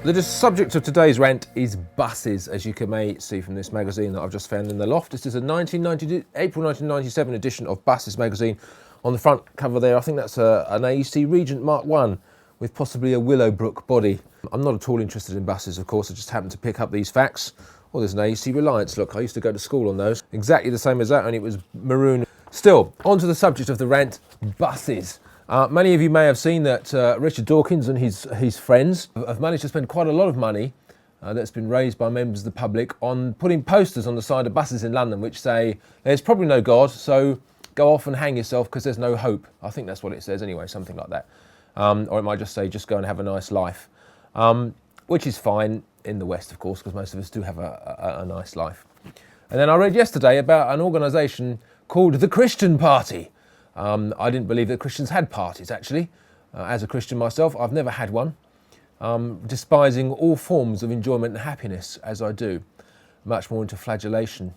The subject of today's rant is buses, as you may see from this magazine that I've just found in the loft. This is a April 1997 edition of Buses magazine. On the front cover there, I think that's an AEC Regent Mark 1 with possibly a Willowbrook body. I'm not at all interested in buses, of course. I just happened to pick up these facts. Oh, there's an AEC Reliance. Look, I used to go to school on those. Exactly the same as that, only it was maroon. Still, on to the subject of the rant, buses. Many of you may have seen that Richard Dawkins and his friends have managed to spend quite a lot of money that's been raised by members of the public on putting posters on the side of buses in London which say, there's probably no God, so go off and hang yourself because there's no hope. I think that's what it says anyway, something like that. Or it might just say, just go and have a nice life. Which is fine in the West, of course, because most of us do have a nice life. And then I read yesterday about an organisation called the Christian Party. I didn't believe that Christians had parties, actually. As a Christian myself, I've never had one. Despising all forms of enjoyment and happiness, as I do. Much more into flagellation.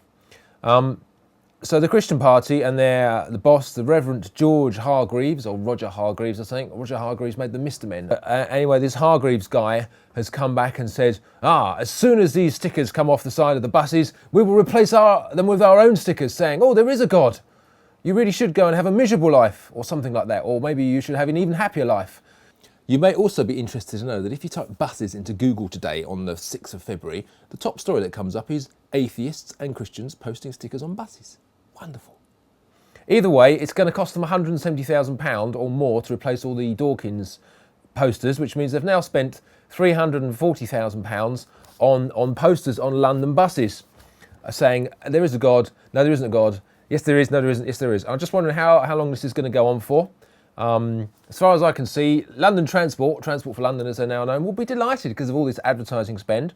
So the Christian Party and the boss, the Reverend George Hargreaves, or Roger Hargreaves, I think. Roger Hargreaves made the Mr. Men. Anyway, this Hargreaves guy has come back and said, as soon as these stickers come off the side of the buses, we will replace them with our own stickers saying, oh, there is a God. You really should go and have a miserable life, or something like that, or maybe you should have an even happier life. You may also be interested to know that if you type buses into Google today on the 6th of February, the top story that comes up is Atheists and Christians posting stickers on buses. Wonderful. Either way, it's going to cost them £170,000 or more to replace all the Dawkins posters, which means they've now spent £340,000 on posters on London buses saying, there is a God, no there isn't a God, yes there is, no there isn't, yes there is. I'm just wondering how long this is going to go on for. As far as I can see, London Transport for London as they're now known, will be delighted because of all this advertising spend.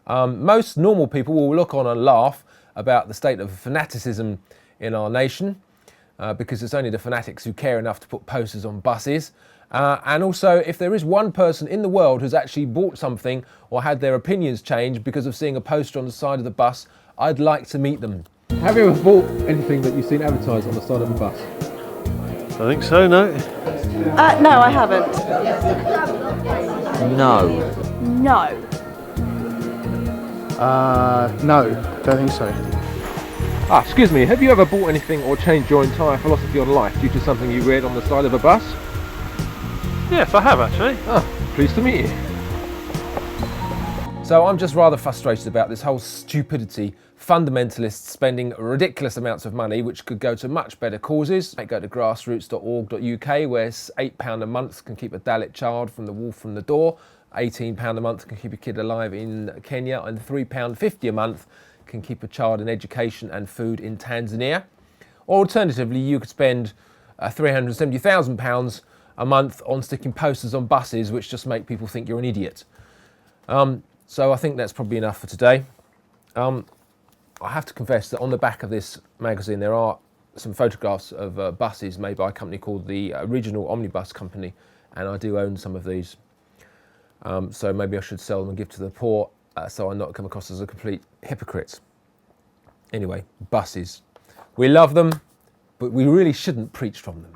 Most normal people will look on and laugh about the state of fanaticism in our nation, because it's only the fanatics who care enough to put posters on buses. And also, if there is one person in the world who's actually bought something or had their opinions changed because of seeing a poster on the side of the bus, I'd like to meet them. Have you ever bought anything that you've seen advertised on the side of a bus? I think so, no? No, I haven't. No. No. No, don't think so. Excuse me, have you ever bought anything or changed your entire philosophy on life due to something you read on the side of a bus? Yes, I have actually. Pleased to meet you. So I'm just rather frustrated about this whole stupidity. Fundamentalists spending ridiculous amounts of money which could go to much better causes. They go to grassroots.org.uk where £8 a month can keep a Dalit child from the wolf from the door, £18 a month can keep a kid alive in Kenya, and £3.50 a month can keep a child in education and food in Tanzania. Or alternatively, you could spend £370,000 a month on sticking posters on buses which just make people think you're an idiot. So I think that's probably enough for today. I have to confess that on the back of this magazine there are some photographs of buses made by a company called the Regional Omnibus Company, and I do own some of these. So maybe I should sell them and give to the poor, so I not come across as a complete hypocrite. Anyway, buses. We love them, but we really shouldn't preach from them.